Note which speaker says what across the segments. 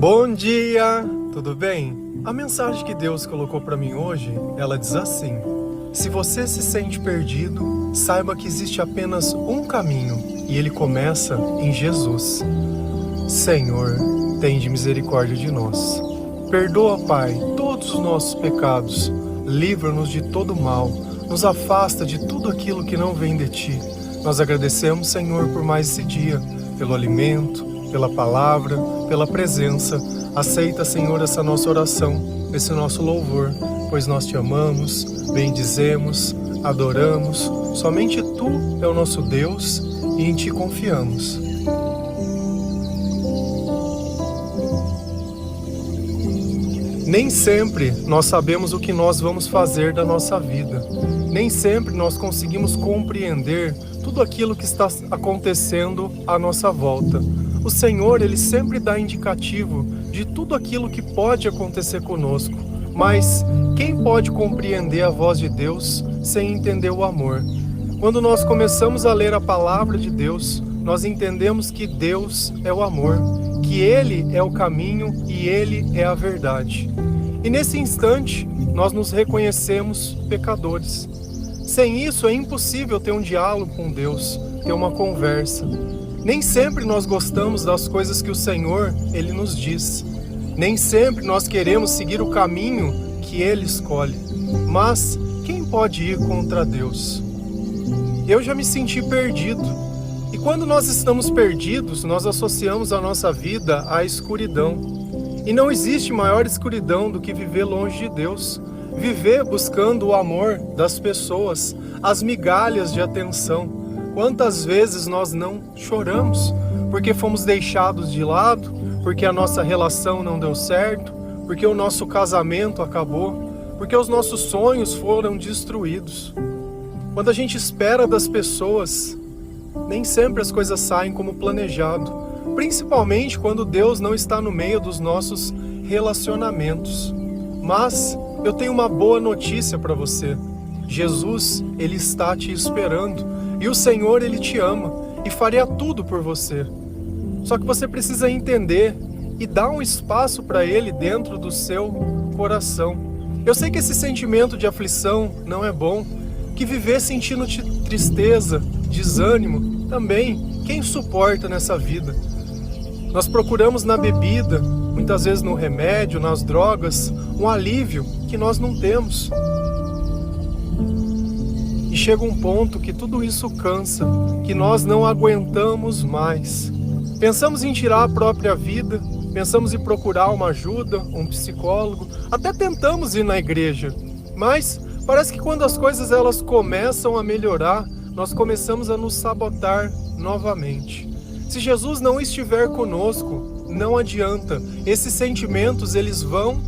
Speaker 1: Bom dia, tudo bem? A mensagem que Deus colocou para mim hoje, ela diz assim: se você se sente perdido, saiba que existe apenas um caminho e ele começa em Jesus. Senhor, tende misericórdia de nós. Perdoa, Pai, todos os nossos pecados. Livra-nos de todo mal. Nos afasta de tudo aquilo que não vem de Ti. Nós agradecemos, Senhor, por mais esse dia, pelo alimento, pela palavra, pela presença. Aceita, Senhor, essa nossa oração, esse nosso louvor, pois nós Te amamos, bendizemos, adoramos. Somente Tu é o nosso Deus e em Ti confiamos. Nem sempre nós sabemos o que nós vamos fazer da nossa vida. Nem sempre nós conseguimos compreender tudo aquilo que está acontecendo à nossa volta. O Senhor, Ele sempre dá indicativo de tudo aquilo que pode acontecer conosco. Mas quem pode compreender a voz de Deus sem entender o amor? Quando nós começamos a ler a palavra de Deus, nós entendemos que Deus é o amor, que Ele é o caminho e Ele é a verdade. E nesse instante, nós nos reconhecemos pecadores. Sem isso, é impossível ter um diálogo com Deus, ter uma conversa. Nem sempre nós gostamos das coisas que o Senhor, Ele nos diz. Nem sempre nós queremos seguir o caminho que Ele escolhe. Mas quem pode ir contra Deus? Eu já me senti perdido. E quando nós estamos perdidos, nós associamos a nossa vida à escuridão. E não existe maior escuridão do que viver longe de Deus. Viver buscando o amor das pessoas, as migalhas de atenção. Quantas vezes nós não choramos porque fomos deixados de lado, porque a nossa relação não deu certo, porque o nosso casamento acabou, porque os nossos sonhos foram destruídos. Quando a gente espera das pessoas, nem sempre as coisas saem como planejado, principalmente quando Deus não está no meio dos nossos relacionamentos. Mas eu tenho uma boa notícia para você. Jesus, Ele está te esperando e o Senhor, Ele te ama e faria tudo por você. Só que você precisa entender e dar um espaço para Ele dentro do seu coração. Eu sei que esse sentimento de aflição não é bom, que viver sentindo tristeza, desânimo, também, quem suporta nessa vida? Nós procuramos na bebida, muitas vezes no remédio, nas drogas, um alívio que nós não temos. E chega um ponto que tudo isso cansa, que nós não aguentamos mais. Pensamos em tirar a própria vida, pensamos em procurar uma ajuda, um psicólogo, até tentamos ir na igreja. Mas parece que quando as coisas elas começam a melhorar, nós começamos a nos sabotar novamente. Se Jesus não estiver conosco, não adianta. Esses sentimentos, eles vão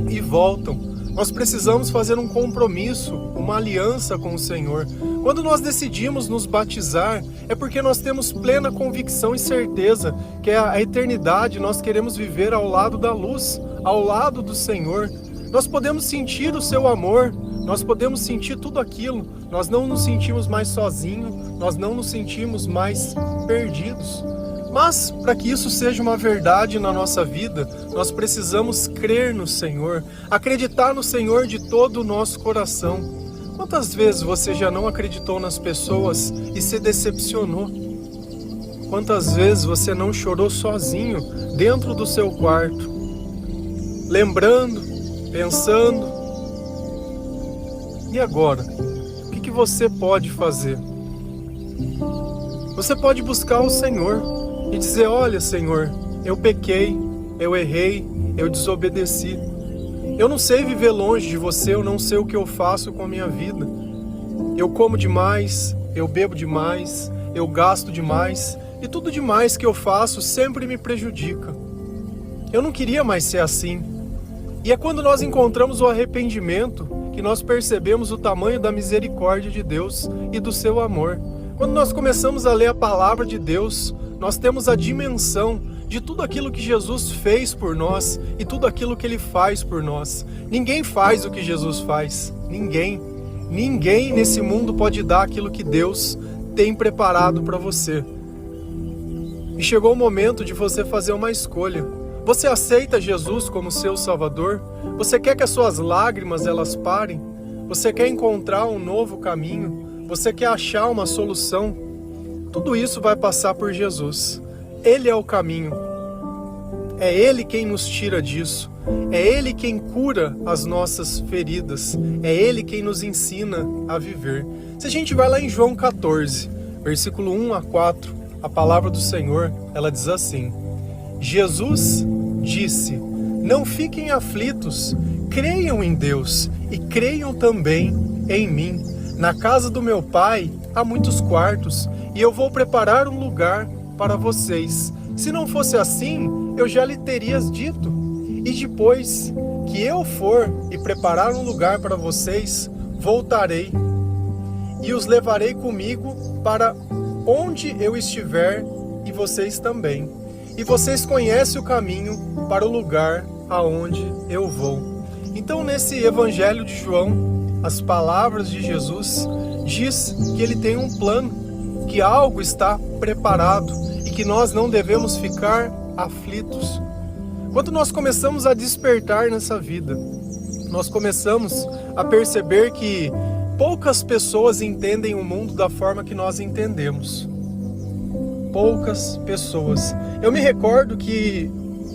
Speaker 1: e voltam. Nós precisamos fazer um compromisso, uma aliança com o Senhor. Quando nós decidimos nos batizar, é porque nós temos plena convicção e certeza que a eternidade nós queremos viver ao lado da luz, ao lado do Senhor. Nós podemos sentir o seu amor, nós podemos sentir tudo aquilo, nós não nos sentimos mais sozinhos, nós não nos sentimos mais perdidos. Mas, para que isso seja uma verdade na nossa vida, nós precisamos crer no Senhor, acreditar no Senhor de todo o nosso coração. Quantas vezes você já não acreditou nas pessoas e se decepcionou? Quantas vezes você não chorou sozinho dentro do seu quarto? Lembrando, pensando. E agora? O que você pode fazer? Você pode buscar o Senhor e dizer: olha, Senhor, eu pequei, eu errei, eu desobedeci. Eu não sei viver longe de você, eu não sei o que eu faço com a minha vida. Eu como demais, eu bebo demais, eu gasto demais, e tudo demais que eu faço sempre me prejudica. Eu não queria mais ser assim. E é quando nós encontramos o arrependimento que nós percebemos o tamanho da misericórdia de Deus e do seu amor. Quando nós começamos a ler a palavra de Deus, nós temos a dimensão de tudo aquilo que Jesus fez por nós e tudo aquilo que Ele faz por nós. Ninguém faz o que Jesus faz. Ninguém. Ninguém nesse mundo pode dar aquilo que Deus tem preparado para você. E chegou o momento de você fazer uma escolha. Você aceita Jesus como seu Salvador? Você quer que as suas lágrimas elas parem? Você quer encontrar um novo caminho? Você quer achar uma solução? Tudo isso vai passar por Jesus. Ele é o caminho. É Ele quem nos tira disso. É Ele quem cura as nossas feridas. É Ele quem nos ensina a viver. Se a gente vai lá em João 14, versículo 1 a 4, a palavra do Senhor, ela diz assim: Jesus disse: não fiquem aflitos, creiam em Deus e creiam também em mim. Na casa do meu Pai há muitos quartos e eu vou preparar um lugar para vocês. Se não fosse assim, eu já lhe teria dito. E depois que eu for e preparar um lugar para vocês, voltarei e os levarei comigo para onde eu estiver, e vocês também. E vocês conhecem o caminho para o lugar aonde eu vou. Então, nesse Evangelho de João, as palavras de Jesus diz que ele tem um plano, que algo está preparado e que nós não devemos ficar aflitos. Quando nós começamos a despertar nessa vida, nós começamos a perceber que poucas pessoas entendem o mundo da forma que nós entendemos. Poucas pessoas. Eu me recordo que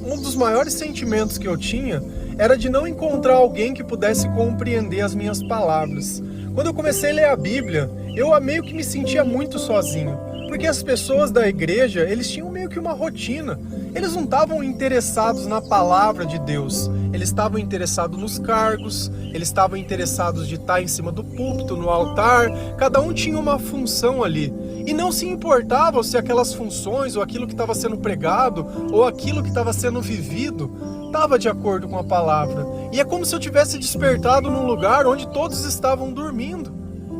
Speaker 1: um dos maiores sentimentos que eu tinha era de não encontrar alguém que pudesse compreender as minhas palavras. Quando eu comecei a ler a Bíblia, eu meio que me sentia muito sozinho, porque as pessoas da igreja, eles tinham meio que uma rotina. Eles não estavam interessados na palavra de Deus, eles estavam interessados nos cargos, eles estavam interessados de estar em cima do púlpito, no altar. Cada um tinha uma função ali. E não se importavam se aquelas funções, ou aquilo que estava sendo pregado, ou aquilo que estava sendo vivido, estava de acordo com a palavra. E é como se eu tivesse despertado num lugar onde todos estavam dormindo.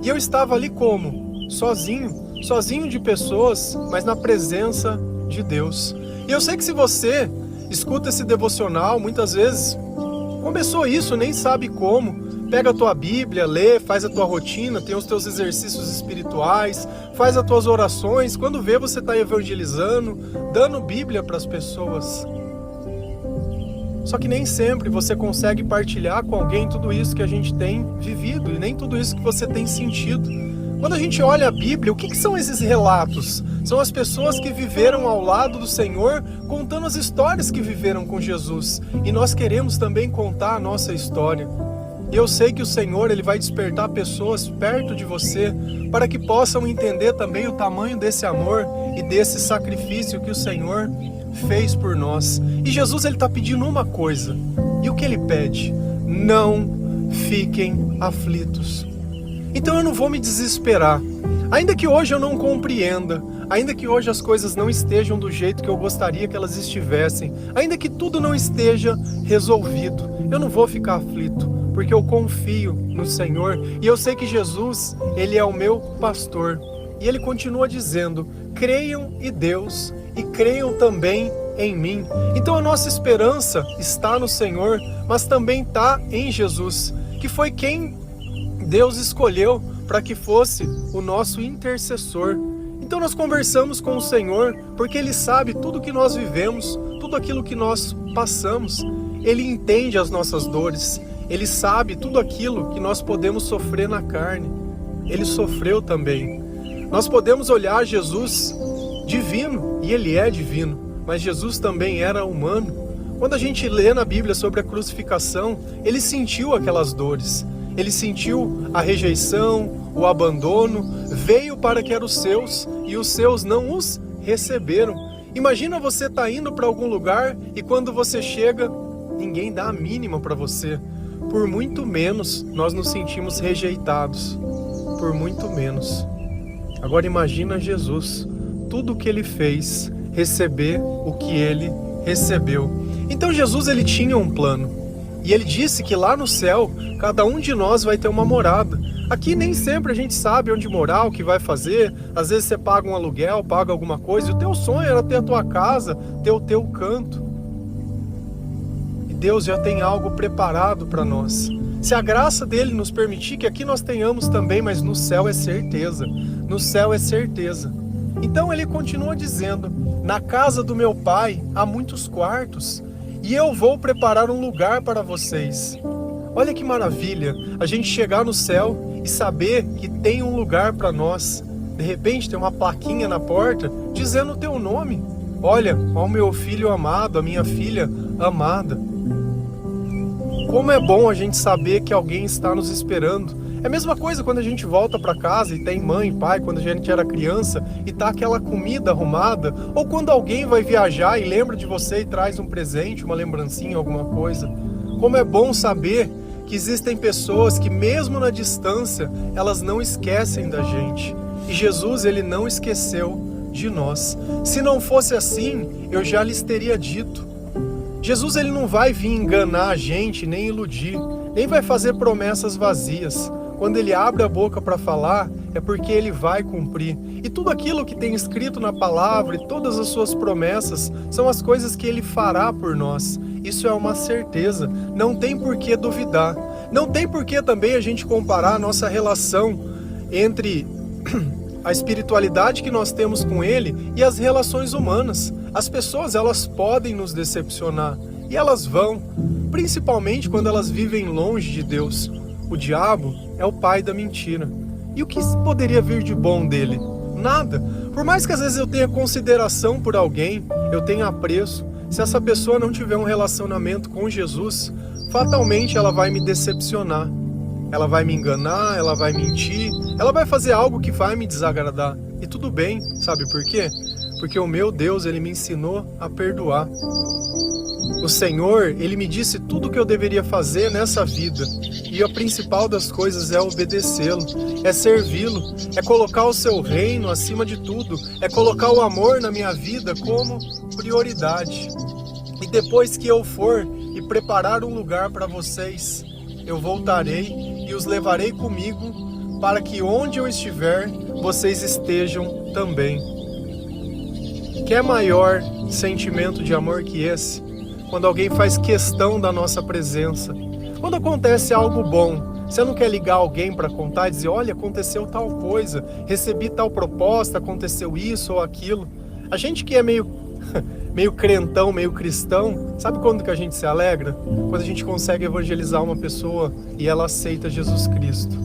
Speaker 1: E eu estava ali como? Sozinho de pessoas, mas na presença de Deus. E eu sei que se você escuta esse devocional, muitas vezes começou isso, nem sabe como. Pega a tua Bíblia, lê, faz a tua rotina, tem os teus exercícios espirituais, faz as tuas orações. Quando vê, você está evangelizando, dando Bíblia para as pessoas. Só que nem sempre você consegue partilhar com alguém tudo isso que a gente tem vivido e nem tudo isso que você tem sentido. Quando a gente olha a Bíblia, o que são esses relatos? São as pessoas que viveram ao lado do Senhor, contando as histórias que viveram com Jesus. E nós queremos também contar a nossa história. E eu sei que o Senhor, Ele vai despertar pessoas perto de você para que possam entender também o tamanho desse amor e desse sacrifício que o Senhor fez por nós. E Jesus, Ele está pedindo uma coisa. E o que Ele pede? Não fiquem aflitos. Então eu não vou me desesperar. Ainda que hoje eu não compreenda, ainda que hoje as coisas não estejam do jeito que eu gostaria que elas estivessem, ainda que tudo não esteja resolvido, eu não vou ficar aflito, porque eu confio no Senhor e eu sei que Jesus, Ele é o meu pastor. E Ele continua dizendo: creiam em Deus e creiam também em mim. Então a nossa esperança está no Senhor, mas também está em Jesus, que foi quem Deus escolheu para que fosse o nosso intercessor. Então nós conversamos com o Senhor, porque Ele sabe tudo que nós vivemos, tudo aquilo que nós passamos. Ele entende as nossas dores, Ele sabe tudo aquilo que nós podemos sofrer na carne. Ele sofreu também. Nós podemos olhar Jesus divino, e Ele é divino, mas Jesus também era humano. Quando a gente lê na Bíblia sobre a crucificação, Ele sentiu aquelas dores. Ele sentiu a rejeição, o abandono, veio para que eram os seus e os seus não os receberam. Imagina você estar indo para algum lugar e quando você chega, ninguém dá a mínima para você. Por muito menos nós nos sentimos rejeitados, por muito menos. Agora imagina Jesus, tudo o que Ele fez, receber o que Ele recebeu. Então Jesus, Ele tinha um plano. E Ele disse que lá no céu, cada um de nós vai ter uma morada. Aqui nem sempre a gente sabe onde morar, o que vai fazer. Às vezes você paga um aluguel, paga alguma coisa. E o teu sonho era ter a tua casa, ter o teu canto. E Deus já tem algo preparado para nós. Se a graça dEle nos permitir que aqui nós tenhamos também, mas no céu é certeza. No céu é certeza. Então Ele continua dizendo: na casa do meu Pai há muitos quartos. e eu vou preparar um lugar para vocês. Olha que maravilha, a gente chegar no céu e saber que tem um lugar para nós. De repente tem uma plaquinha na porta dizendo o teu nome. Olha, ó o meu filho amado, a minha filha amada. Como é bom a gente saber que alguém está nos esperando. É a mesma coisa quando a gente volta para casa e tem mãe, pai, quando a gente era criança e tá aquela comida arrumada, ou quando alguém vai viajar e lembra de você e traz um presente, uma lembrancinha, alguma coisa. Como é bom saber que existem pessoas que mesmo na distância, elas não esquecem da gente. E Jesus, ele não esqueceu de nós. Se não fosse assim, eu já lhes teria dito. Jesus, ele não vai vir enganar a gente, nem iludir, nem vai fazer promessas vazias. Quando ele abre a boca para falar, é porque ele vai cumprir. E tudo aquilo que tem escrito na palavra e todas as suas promessas são as coisas que ele fará por nós. Isso é uma certeza, não tem por que duvidar. Não tem por que também a gente comparar a nossa relação entre a espiritualidade que nós temos com ele e as relações humanas. As pessoas, elas podem nos decepcionar, e elas vão, principalmente quando elas vivem longe de Deus. O diabo é o pai da mentira. E o que poderia vir de bom dele? Nada. Por mais que às vezes eu tenha consideração por alguém, eu tenha apreço, se essa pessoa não tiver um relacionamento com Jesus, fatalmente ela vai me decepcionar. Ela vai me enganar, ela vai mentir, ela vai fazer algo que vai me desagradar. E tudo bem, sabe por quê? Porque o meu Deus, ele me ensinou a perdoar. O Senhor, ele me disse tudo o que eu deveria fazer nessa vida. E a principal das coisas é obedecê-lo, é servi-lo, é colocar o seu reino acima de tudo, é colocar o amor na minha vida como prioridade. E depois que eu for e preparar um lugar para vocês, eu voltarei e os levarei comigo, para que onde eu estiver, vocês estejam também. Quer maior sentimento de amor que esse? Quando alguém faz questão da nossa presença. Quando acontece algo bom, você não quer ligar alguém para contar e dizer, olha, aconteceu tal coisa, recebi tal proposta, aconteceu isso ou aquilo. A gente que é meio crentão, meio cristão, sabe quando que a gente se alegra? Quando a gente consegue evangelizar uma pessoa e ela aceita Jesus Cristo.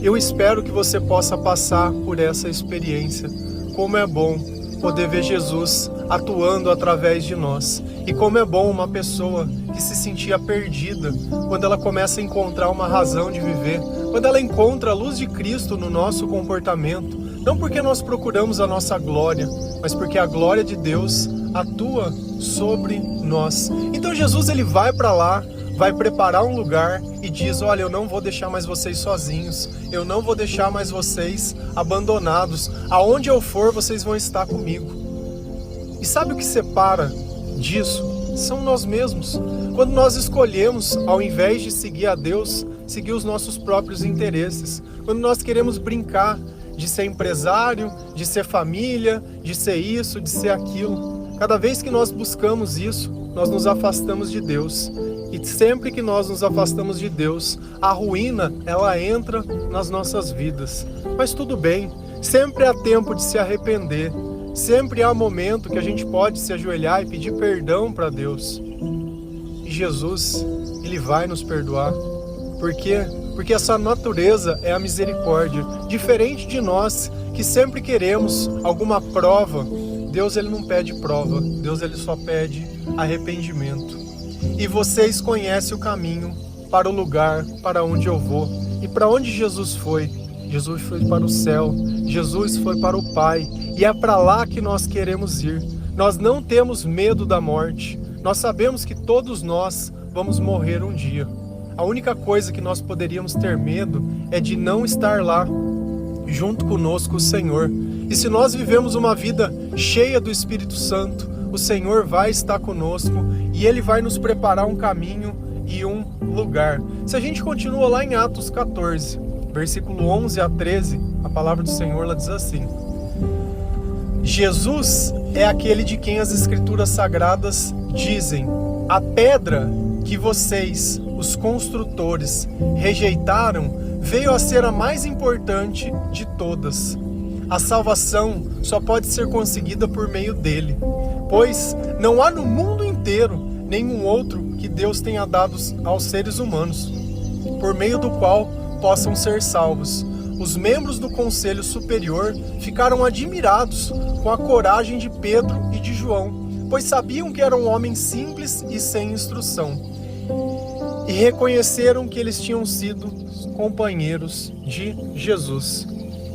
Speaker 1: Eu espero que você possa passar por essa experiência. Como é bom poder ver Jesus atuando através de nós. E como é bom uma pessoa que se sentia perdida, quando ela começa a encontrar uma razão de viver, quando ela encontra a luz de Cristo no nosso comportamento, não porque nós procuramos a nossa glória, mas porque a glória de Deus atua sobre nós. Então Jesus, ele vai para lá, vai preparar um lugar e diz, olha, eu não vou deixar mais vocês sozinhos, eu não vou deixar mais vocês abandonados, aonde eu for vocês vão estar comigo. E sabe o que separa disso? São nós mesmos. Quando nós escolhemos, ao invés de seguir a Deus, seguir os nossos próprios interesses. Quando nós queremos brincar de ser empresário, de ser família, de ser isso, de ser aquilo. Cada vez que nós buscamos isso, nós nos afastamos de Deus. E sempre que nós nos afastamos de Deus, a ruína, ela entra nas nossas vidas. Mas tudo bem, sempre há tempo de se arrepender. Sempre há momento que a gente pode se ajoelhar e pedir perdão para Deus. E Jesus, ele vai nos perdoar. Por quê? Porque essa natureza é a misericórdia. Diferente de nós, que sempre queremos alguma prova, Deus, ele não pede prova. Deus, ele só pede arrependimento. E vocês conhecem o caminho para o lugar para onde eu vou. E para onde Jesus foi? Jesus foi para o céu. Jesus foi para o Pai. E é para lá que nós queremos ir. Nós não temos medo da morte. Nós sabemos que todos nós vamos morrer um dia. A única coisa que nós poderíamos ter medo é de não estar lá, junto conosco o Senhor. E se nós vivemos uma vida cheia do Espírito Santo, o Senhor vai estar conosco e Ele vai nos preparar um caminho e um lugar. Se a gente continua lá em Atos 14, versículo 11 a 13, a palavra do Senhor ela diz assim: Jesus é aquele de quem as Escrituras Sagradas dizem: a pedra que vocês, os construtores, rejeitaram, veio a ser a mais importante de todas. A salvação só pode ser conseguida por meio dele, pois não há no mundo inteiro nenhum outro que Deus tenha dado aos seres humanos, por meio do qual possam ser salvos. Os membros do Conselho Superior ficaram admirados com a coragem de Pedro e de João, pois sabiam que eram homens simples e sem instrução, e reconheceram que eles tinham sido companheiros de Jesus.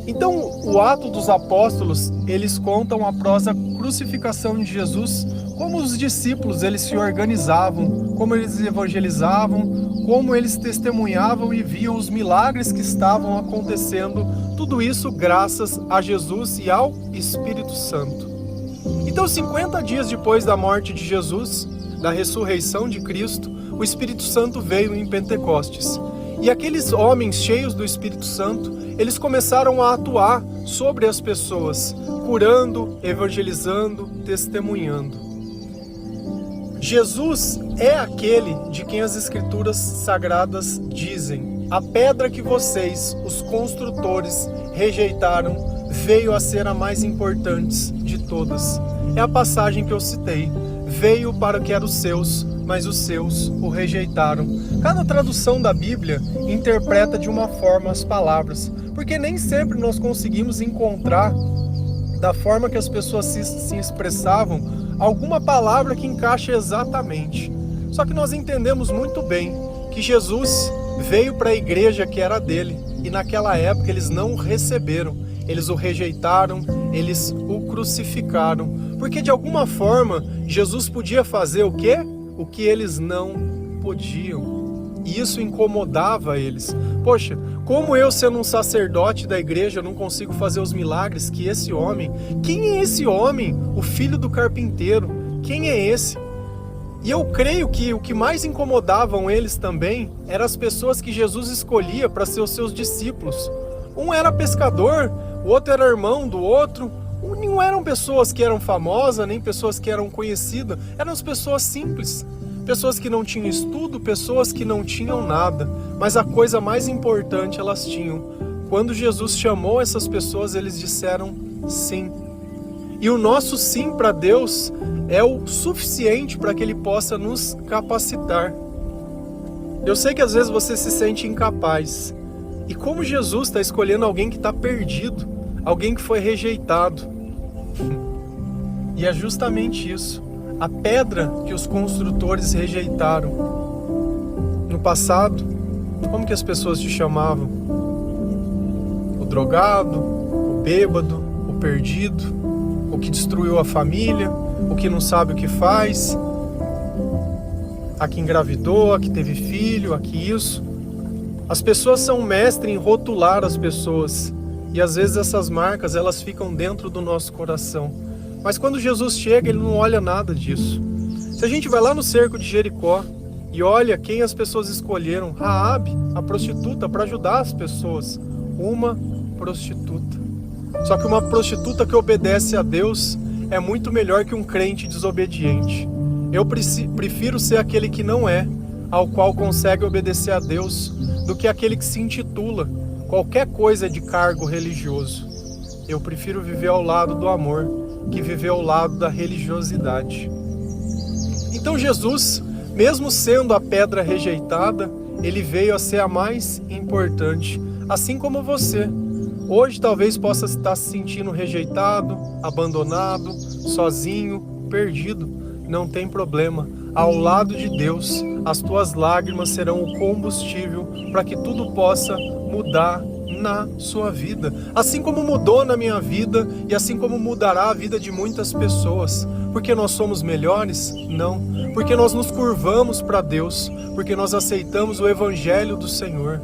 Speaker 1: Então, o Ato dos Apóstolos, eles contam após a crucificação de Jesus, como os discípulos eles se organizavam, como eles evangelizavam, como eles testemunhavam e viam os milagres que estavam acontecendo, tudo isso graças a Jesus e ao Espírito Santo. Então, 50 dias depois da morte de Jesus, da ressurreição de Cristo, o Espírito Santo veio em Pentecostes. E aqueles homens cheios do Espírito Santo, eles começaram a atuar sobre as pessoas, curando, evangelizando, testemunhando. Jesus é aquele de quem as Escrituras Sagradas dizem: a pedra que vocês, os construtores, rejeitaram, veio a ser a mais importante de todas. É a passagem que eu citei. Veio para o que era os seus, mas os seus o rejeitaram. Cada tradução da Bíblia interpreta de uma forma as palavras, porque nem sempre nós conseguimos encontrar, da forma que as pessoas se expressavam, alguma palavra que encaixe exatamente. Só que nós entendemos muito bem que Jesus veio para a igreja que era dele, e naquela época eles não o receberam, eles o rejeitaram, eles o crucificaram, porque de alguma forma Jesus podia fazer o quê? O que eles não podiam, e isso incomodava eles. Poxa, como eu, sendo um sacerdote da igreja, não consigo fazer os milagres que esse homem? Quem é esse homem? O filho do carpinteiro. Quem é esse? E eu creio que o que mais incomodavam eles também eram as pessoas que Jesus escolhia para ser os seus discípulos. Um era pescador, o outro era irmão do outro. Não eram pessoas que eram famosas, nem pessoas que eram conhecidas. Eram as pessoas simples. Pessoas que não tinham estudo, pessoas que não tinham nada. Mas a coisa mais importante elas tinham. Quando Jesus chamou essas pessoas, eles disseram sim. E o nosso sim para Deus é o suficiente para que Ele possa nos capacitar. Eu sei que às vezes você se sente incapaz. E como Jesus está escolhendo alguém que está perdido, alguém que foi rejeitado. E é justamente isso. A pedra que os construtores rejeitaram. No passado, como que as pessoas te chamavam? O drogado, o bêbado, o perdido, o que destruiu a família, o que não sabe o que faz, a que engravidou, a que teve filho, a que isso. As pessoas são mestres em rotular as pessoas. E às vezes essas marcas, elas ficam dentro do nosso coração. Mas quando Jesus chega, Ele não olha nada disso. Se a gente vai lá no cerco de Jericó e olha quem as pessoas escolheram, Raabe, a prostituta, para ajudar as pessoas. Uma prostituta. Só que uma prostituta que obedece a Deus é muito melhor que um crente desobediente. Eu prefiro ser aquele que não é, ao qual consegue obedecer a Deus, do que aquele que se intitula qualquer coisa de cargo religioso. Eu prefiro viver ao lado do amor, que viver ao lado da religiosidade. Então Jesus, mesmo sendo a pedra rejeitada, Ele veio a ser a mais importante, assim como você. Hoje talvez possa estar se sentindo rejeitado, abandonado, sozinho, perdido. Não tem problema. Ao lado de Deus, as tuas lágrimas serão o combustível para que tudo possa mudar na sua vida. Assim como mudou na minha vida e assim como mudará a vida de muitas pessoas. Porque nós somos melhores? Não. Porque nós nos curvamos para Deus. Porque nós aceitamos o Evangelho do Senhor.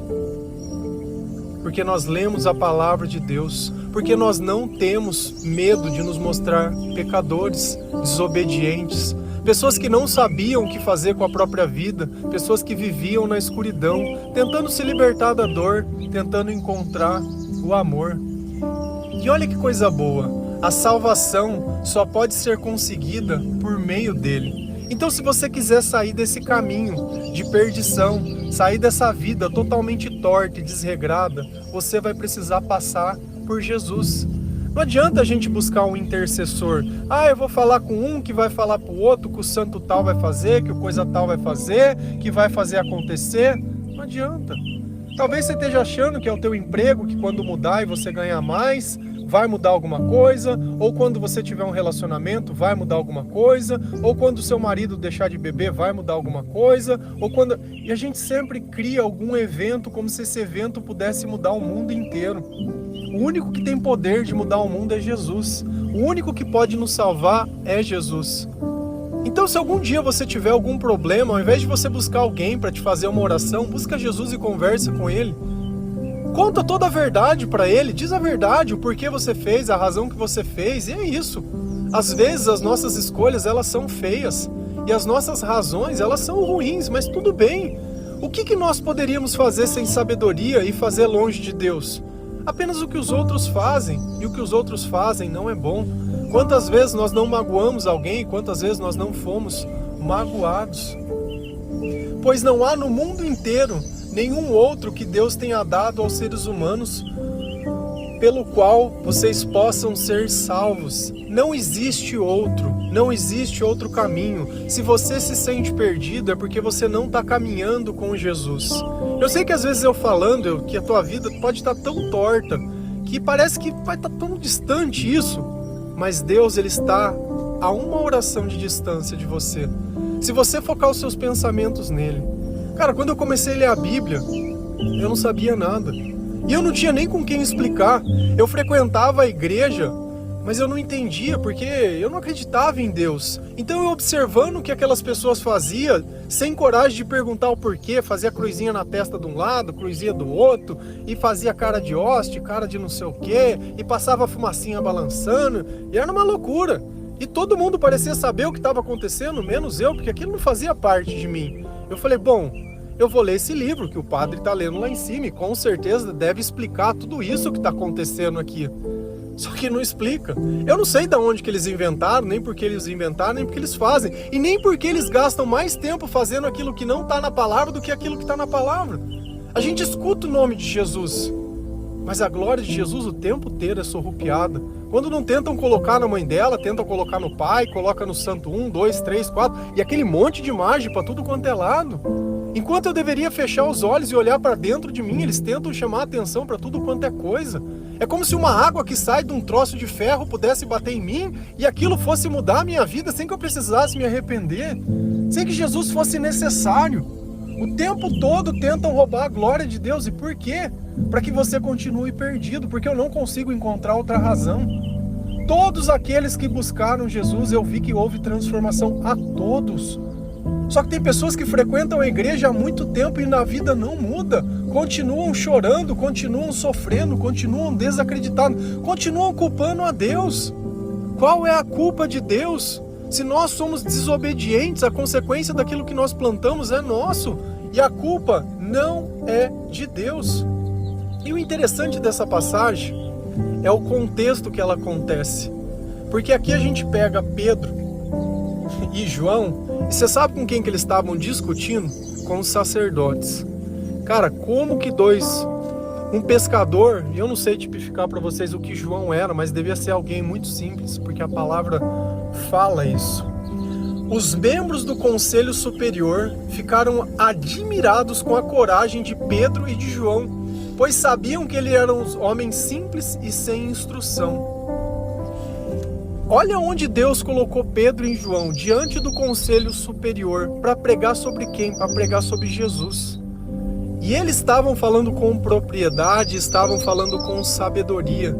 Speaker 1: Porque nós lemos a palavra de Deus. Porque nós não temos medo de nos mostrar pecadores, desobedientes, pessoas que não sabiam o que fazer com a própria vida, pessoas que viviam na escuridão, tentando se libertar da dor, tentando encontrar o amor. E olha que coisa boa, a salvação só pode ser conseguida por meio dele. Então, se você quiser sair desse caminho de perdição, sair dessa vida totalmente torta e desregrada, você vai precisar passar por Jesus. Não adianta a gente buscar um intercessor. Eu vou falar com um que vai falar para o outro que o santo tal vai fazer, que o coisa tal vai fazer, que vai fazer acontecer. Não adianta. Talvez você esteja achando que é o teu emprego, que quando mudar e você ganhar mais, vai mudar alguma coisa, ou quando você tiver um relacionamento, vai mudar alguma coisa, ou quando o seu marido deixar de beber, vai mudar alguma coisa, E a gente sempre cria algum evento como se esse evento pudesse mudar o mundo inteiro. O único que tem poder de mudar o mundo é Jesus. O único que pode nos salvar é Jesus. Então, se algum dia você tiver algum problema, ao invés de você buscar alguém para te fazer uma oração, busca Jesus e conversa com Ele. Conta toda a verdade para Ele, diz a verdade, o porquê você fez, a razão que você fez, e é isso. Às vezes as nossas escolhas, elas são feias, e as nossas razões, elas são ruins, mas tudo bem. O que nós poderíamos fazer sem sabedoria e fazer longe de Deus? Apenas o que os outros fazem, e o que os outros fazem não é bom. Quantas vezes nós não magoamos alguém, quantas vezes nós não fomos magoados? Pois não há no mundo inteiro nenhum outro que Deus tenha dado aos seres humanos pelo qual vocês possam ser salvos. Não existe outro caminho. Se você se sente perdido, é porque você não está caminhando com Jesus. Eu sei que às vezes eu falando que a tua vida pode estar tão torta, que parece que vai estar tão distante isso, mas Deus, Ele está a uma oração de distância de você. Se você focar os seus pensamentos nele. Cara, quando eu comecei a ler a Bíblia, eu não sabia nada. E eu não tinha nem com quem explicar. Eu frequentava a igreja, mas eu não entendia, porque eu não acreditava em Deus. Então eu observando o que aquelas pessoas faziam, sem coragem de perguntar o porquê, fazia cruzinha na testa de um lado, cruzinha do outro, e fazia cara de hoste, cara de não sei o quê, e passava a fumacinha balançando, e era uma loucura. E todo mundo parecia saber o que estava acontecendo, menos eu, porque aquilo não fazia parte de mim. Eu falei, bom, eu vou ler esse livro que o padre está lendo lá em cima e com certeza deve explicar tudo isso que está acontecendo aqui. Só que não explica. Eu não sei de onde que eles inventaram, nem porque eles inventaram, nem porque eles fazem. E nem porque eles gastam mais tempo fazendo aquilo que não está na palavra do que aquilo que está na palavra. A gente escuta o nome de Jesus, mas a glória de Jesus o tempo inteiro é sorrupiada. Quando não tentam colocar na mãe dela, tentam colocar no pai, coloca no santo 1, 2, 3, 4, e aquele monte de imagem para tudo quanto é lado. Enquanto eu deveria fechar os olhos e olhar para dentro de mim, eles tentam chamar a atenção para tudo quanto é coisa. É como se uma água que sai de um troço de ferro pudesse bater em mim e aquilo fosse mudar a minha vida sem que eu precisasse me arrepender, sem que Jesus fosse necessário. O tempo todo tentam roubar a glória de Deus. E por quê? Para que você continue perdido, porque eu não consigo encontrar outra razão. Todos aqueles que buscaram Jesus, eu vi que houve transformação a todos. Só que tem pessoas que frequentam a igreja há muito tempo e na vida não muda. Continuam chorando, continuam sofrendo, continuam desacreditando, continuam culpando a Deus. Qual é a culpa de Deus? Se nós somos desobedientes, a consequência daquilo que nós plantamos é nosso. E a culpa não é de Deus. E o interessante dessa passagem é o contexto que ela acontece. Porque aqui a gente pega Pedro e João, e você sabe com quem que eles estavam discutindo? Com os sacerdotes. Cara, como que um pescador, e eu não sei tipificar para vocês o que João era, mas devia ser alguém muito simples, porque a palavra fala isso. Os membros do Conselho Superior ficaram admirados com a coragem de Pedro e de João, pois sabiam que eles eram homens simples e sem instrução. Olha onde Deus colocou Pedro e João, diante do Conselho Superior, para pregar sobre quem? Para pregar sobre Jesus. E eles estavam falando com propriedade, estavam falando com sabedoria.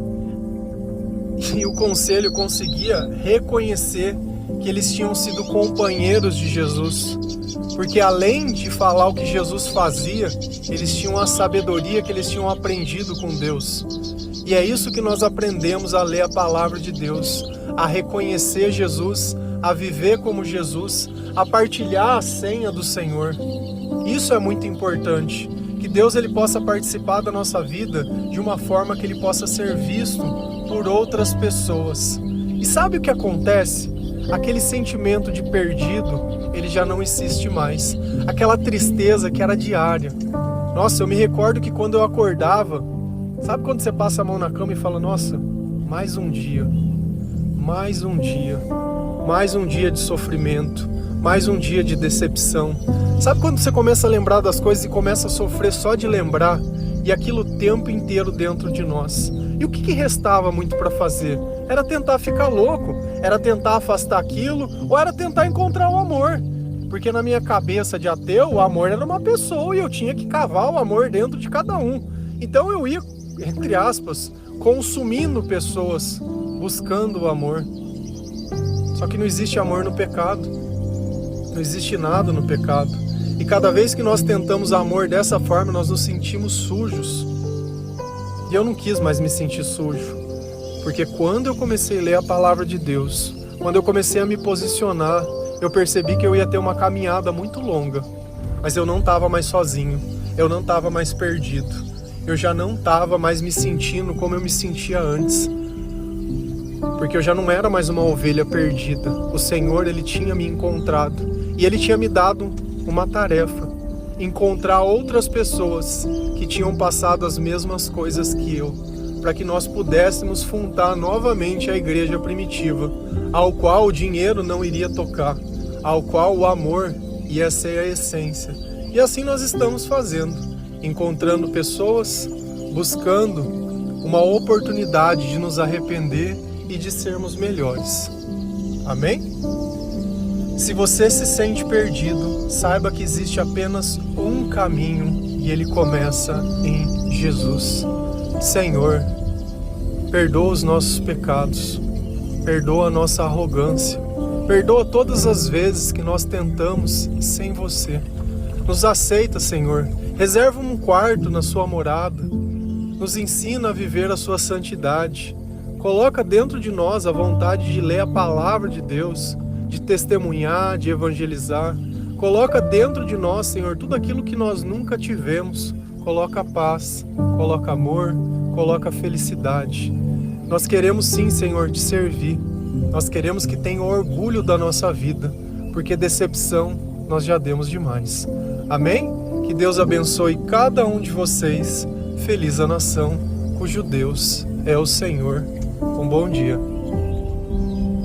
Speaker 1: E o conselho conseguia reconhecer que eles tinham sido companheiros de Jesus. Porque além de falar o que Jesus fazia, eles tinham a sabedoria que eles tinham aprendido com Deus. E é isso que nós aprendemos a ler a palavra de Deus, a reconhecer Jesus, a viver como Jesus, a partilhar a senha do Senhor. Isso é muito importante, que Deus ele possa participar da nossa vida de uma forma que ele possa ser visto por outras pessoas. E sabe o que acontece? Aquele sentimento de perdido, ele já não existe mais. Aquela tristeza que era diária. Nossa, eu me recordo que quando eu acordava, sabe quando você passa a mão na cama e fala, nossa, mais um dia, mais um dia, mais um dia de sofrimento, mais um dia de decepção. Sabe quando você começa a lembrar das coisas e começa a sofrer só de lembrar? E aquilo o tempo inteiro dentro de nós. E o que restava muito para fazer? Era tentar ficar louco, era tentar afastar aquilo, ou era tentar encontrar o amor. Porque na minha cabeça de ateu, o amor era uma pessoa e eu tinha que cavar o amor dentro de cada um. Então eu ia, entre aspas, consumindo pessoas, buscando o amor. Só que não existe amor no pecado. Não existe nada no pecado. E cada vez que nós tentamos amor dessa forma, nós nos sentimos sujos. E eu não quis mais me sentir sujo. Porque quando eu comecei a ler a palavra de Deus, quando eu comecei a me posicionar, eu percebi que eu ia ter uma caminhada muito longa. Mas eu não estava mais sozinho. Eu não estava mais perdido. Eu já não estava mais me sentindo como eu me sentia antes. Porque eu já não era mais uma ovelha perdida. O Senhor, Ele tinha me encontrado. E Ele tinha me dado uma tarefa: encontrar outras pessoas que tinham passado as mesmas coisas que eu, para que nós pudéssemos fundar novamente a igreja primitiva, ao qual o dinheiro não iria tocar, ao qual o amor ia ser a essência. E assim nós estamos fazendo, encontrando pessoas, buscando uma oportunidade de nos arrepender e de sermos melhores. Amém? Se você se sente perdido, saiba que existe apenas um caminho e ele começa em Jesus. Senhor, perdoa os nossos pecados, perdoa a nossa arrogância, perdoa todas as vezes que nós tentamos sem você. Nos aceita, Senhor, reserva um quarto na sua morada, nos ensina a viver a sua santidade, coloca dentro de nós a vontade de ler a palavra de Deus, de testemunhar, de evangelizar. Coloca dentro de nós, Senhor, tudo aquilo que nós nunca tivemos. Coloca paz, coloca amor, coloca felicidade. Nós queremos sim, Senhor, te servir. Nós queremos que tenha orgulho da nossa vida, porque decepção nós já demos demais. Amém? Que Deus abençoe cada um de vocês. Feliz a nação cujo Deus é o Senhor. Um bom dia.